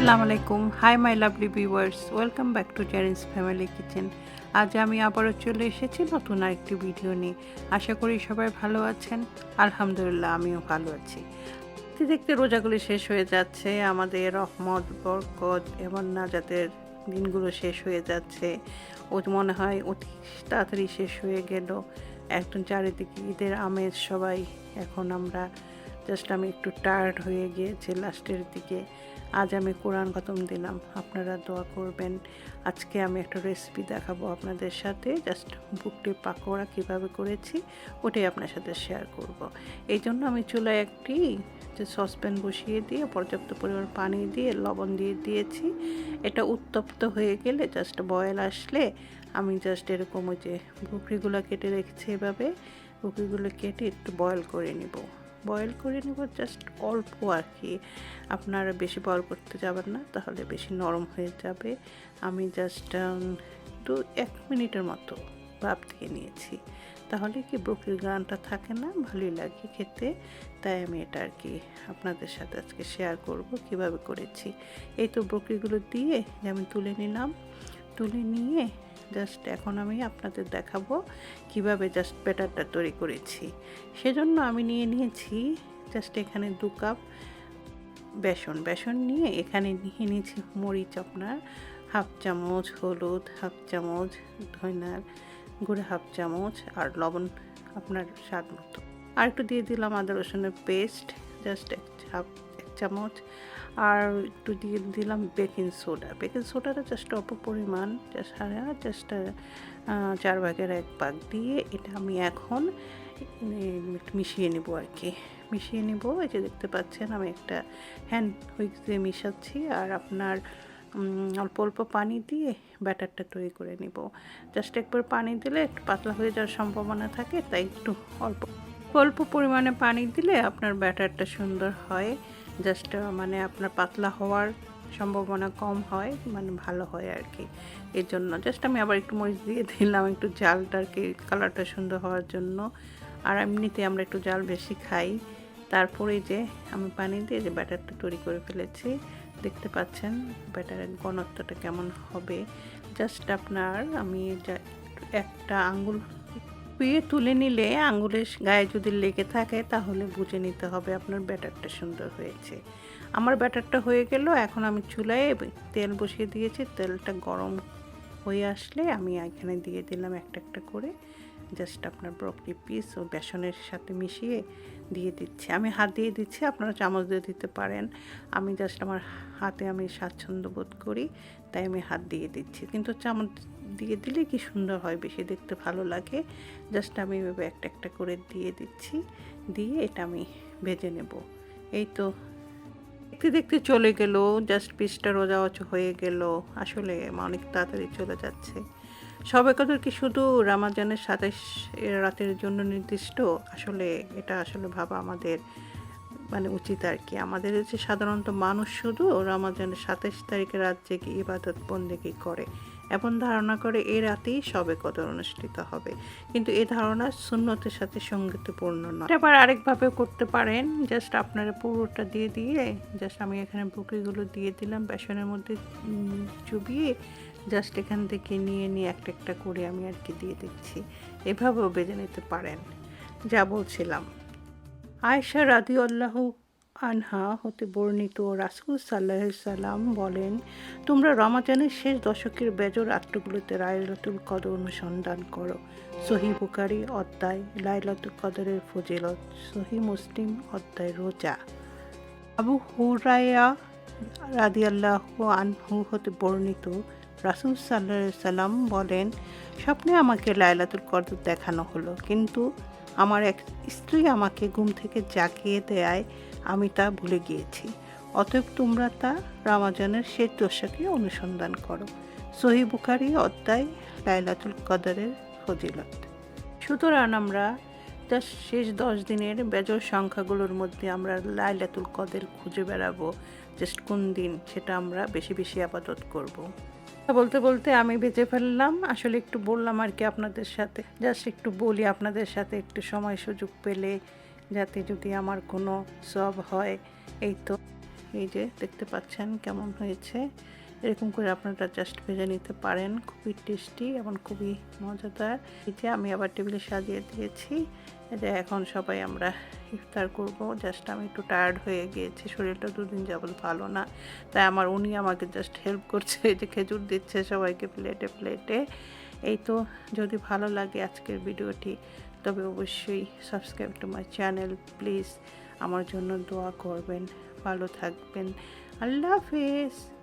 আসসালামু আলাইকুম। Hi my lovely viewers, welcome back to Jerin's family kitchen. আজ আমি আবারও চলে এসেছি নতুন আরেকটি ভিডিও নিয়ে। আশা করি সবাই ভালো আছেন। আলহামদুলিল্লাহ আমিও ভালো আছি। দেখতে দেখতে রোজাগুলি শেষ হয়ে যাচ্ছে, আমাদের রহমত বরকত এবং নাজাতের দিনগুলো শেষ হয়ে যাচ্ছে। ও মনে হয় অতি তাড়াতাড়ি শেষ হয়ে গেল। একদম চারিদিকে ঈদের আমেজ সবাই। এখন আমি একটু টায়ার্ড হয়ে গিয়েছি লাস্টের দিকে। আজ আমি কোরআন খতম দিলাম, আপনারা দোয়া করবেন। আজকে আমি একটা রেসিপি দেখাবো আপনাদের সাথে, জাস্ট বুকটি পাকোড়া কীভাবে করেছি ওটাই আপনার সাথে শেয়ার করব। এই জন্য আমি চুলায় একটি সসপ্যান বসিয়ে দিয়ে পর্যাপ্ত পরিমাণ পানি দিয়ে লবণ দিয়ে দিয়েছি। এটা উত্তপ্ত হয়ে গেলে জাস্ট বয়েল আসলে আমি জাস্ট এরকম ওই যে বুকরিগুলো কেটে রেখেছি, এভাবে বুকরিগুলো কেটে একটু বয়েল করে নেব জাস্ট অল্প আর কি। আপনারা বেশি বয়েল করতে যাবেন না, তাহলে বেশি নরম হয়ে যাবে। আমি জাস্ট 1 মিনিটের মতো ভাপ দিয়ে নিয়েছি, তাহলে কি ব্রোকলির গ্রানটা থাকে না, ভালোই লাগে খেতে। তাই আমি এটা আর কি আপনাদের সাথে আজকে শেয়ার করব কিভাবে করেছি। এই তো ব্রোকলিগুলো দিয়ে আমি তুলে নিলাম। তুলে নিয়ে জাস্ট এখন আমি আপনাদের দেখাবো কিভাবে জাস্ট ব্যাটারটা তৈরি করেছি। সেজন্য আমি নিয়েছি জাস্ট এখানে 2 কাপ বেসন নিয়ে এখানে নিয়েছি মরিচ আপনার হাফ চামচ, হলুদ হাফ চামচ, ধনিয়ার গুঁড়ো হাফ চামচ, আর লবণ আপনার স্বাদ মতো। আর একটু দিয়ে দিলাম আদা রসুনের পেস্ট জাস্ট 1 চামচ। আর একটু দিয়ে দিলাম বেকিং সোডাটা জাস্ট অল্প পরিমাণ, জাস্ট 4 ভাগের 1 ভাগ দিয়ে এটা আমি এখন মিশিয়ে নেব আর কি। মিশিয়ে নেব, এই যে দেখতে পাচ্ছেন আমি একটা হ্যান্ড হুইক দিয়ে মিশাচ্ছি। আর আপনার অল্প পানি দিয়ে ব্যাটারটা তৈরি করে নেব। জাস্ট একবার পানি দিলে একটু পাতলা হয়ে যাওয়ার সম্ভাবনা থাকে, তাই একটু অল্প পরিমাণে পানি দিলে আপনার ব্যাটারটা সুন্দর হয়। জাস্ট আপনার পাতলা হওয়ার সম্ভাবনা কম হয়, ভালো হয় আর কি। এর জন্য জাস্ট আমি আবার একটু মরিচ দিয়ে দিলাম, একটু জালটা আর কি কালারটা সুন্দর হওয়ার জন্য। আর এমনিতে আমরা একটু জাল বেশি খাই। তারপরে যে আমি পানি দিয়ে যে ব্যাটারটা তৈরি করে ফেলেছি, দেখতে পাচ্ছেন ব্যাটারের ঘনত্বটা কেমন হবে। জাস্ট আপনার আমি একটা আঙ্গুল তুলে নিলে আঙ্গুলের গায়ে যদি লেগে থাকে তাহলে বুঝে নিতে হবে আপনার ব্যাটারটা সুন্দর হয়েছে। আমার ব্যাটারটা হয়ে গেল। এখন আমি চুলায় তেল বসিয়ে দিয়েছি। তেলটা গরম হয়ে আসলে আমি এখানে দিয়ে দিলাম একটা করে জাস্ট আপনার ব্রকলি পিস ও বেসনের সাথে মিশিয়ে দিয়ে দিচ্ছি। আমি হাত দিয়ে দিচ্ছি, আপনারা চামচ দিয়ে দিতে পারেন। আমি জাস্ট আমার হাতে আমি স্বাচ্ছন্দ্য বোধ করি, তাই আমি হাত দিয়ে দিচ্ছি। কিন্তু চামচ দিয়ে দিলে কি সুন্দর হয়, বেশি দেখতে ভালো লাগে। জাস্ট আমি এভাবে একটা করে দিয়ে দিচ্ছি, দিয়ে এটা আমি ভেজে নেব। এই তো দেখতে দেখতে চলে গেল, জাস্ট পিসটা রোজা হয়ে গেল। আসলে অনেক তাড়াতাড়ি চলে যাচ্ছে। সবে কদর কি শুধু রমজানের 27 রাতের জন্য নির্দিষ্ট? আসলে এটা ভাবা আমাদের উচিত আর কি। আমাদের হচ্ছে সাধারণত মানুষ শুধু রমজানের 27 তারিখের রাত জেগে ইবাদত বন্দেগী করে এবং ধারণা করে এই রাতেই সবে কদর অনুষ্ঠিত হবে, কিন্তু এই ধারণা সুন্নতের সাথে সঙ্গতিপূর্ণ নয়। আবার আরেকভাবে করতে পারেন, জাস্ট আপনারা পুরোটা দিয়ে জাস্ট আমি এখানে বুকরিগুলো দিয়ে দিলাম বেসনের মধ্যে চুবিয়ে, জাস্ট এখান থেকে নিয়ে একটা করে আমি আর কি দিয়ে দিচ্ছি। এভাবেও বেজে নিতে পারেন। যা বলছিলাম, আয়েশা রাদিয়াল্লাহু আনহা হতে বর্ণিত, রাসূল সাল্লাল্লাহু আলাইহি সাল্লাম বলেন, তোমরা রমজানের শেষ দশকের বেজর রাতগুলোতে লাইলাতুল কদর অনুসন্ধান করো। সহিহ বুখারী অধ্যায় লাইলাতুল কদরের ফজিলত, সহিহ মুসলিম অধ্যায় রোজা। আবু হুরায়রা রাদিয়াল্লাহু আনহু হতে বর্ণিত, রাসূল সাল্লাল্লাহু আলাইহি সাল্লাম বলেন, স্বপ্নে আমাকে লাইলাতুল কদর দেখানো হলো, কিন্তু আমার এক স্ত্রী আমাকে ঘুম থেকে জাগিয়ে দেয়, আমি তা ভুলে গিয়েছি। অতএব তোমরা তা রমজানের শেষ দশকে অনুসন্ধান করো। সহিহ বুখারী অধ্যায় লাইলাতুল কদরের ফজিলত। সুতরাং আমরা জাস্ট শেষ 10 দিনের বেজর সংখ্যাগুলোর মধ্যে আমরা লাইলাতুল কদর খুঁজে বেড়াবো, জাস্ট কোন দিন সেটা আমরা বেশি ইবাদত করব। বলতে বলতে আমি বেঁচে ফেললাম। আসলে একটু বললাম আর কি আপনাদের সাথে, জাস্ট একটু বলি আপনাদের সাথে, একটু সময় সুযোগ পেলে যাতে যদি আমার কোনো সব হয়। এই তো এই যে দেখতে পাচ্ছেন কেমন হয়েছে। এরকম করে আপনারা জাস্ট ভেজে নিতে পারেন, খুবই টেস্টি এবং খুবই মজাদার। এই যে আমি আবার টেবিলে সাজিয়ে দিয়েছি। এটা এখন সবাই আমরা ইফতার করব। জাস্ট আমি একটু টায়ার্ড হয়ে গিয়েছি, শরীরটা দুদিন যাবত ভালো না, তাই উনি আমাকে জাস্ট হেল্প করছে, এই যে খেজুর দিচ্ছে সবাইকে প্লেটে প্লেটে। এই তো, যদি ভালো লাগে আজকের ভিডিওটি তবে অবশ্যই subscribe to my channel please. আমার জন্য দোয়া করবেন, ভালো থাকবেন। আল্লাহ হাফেজ।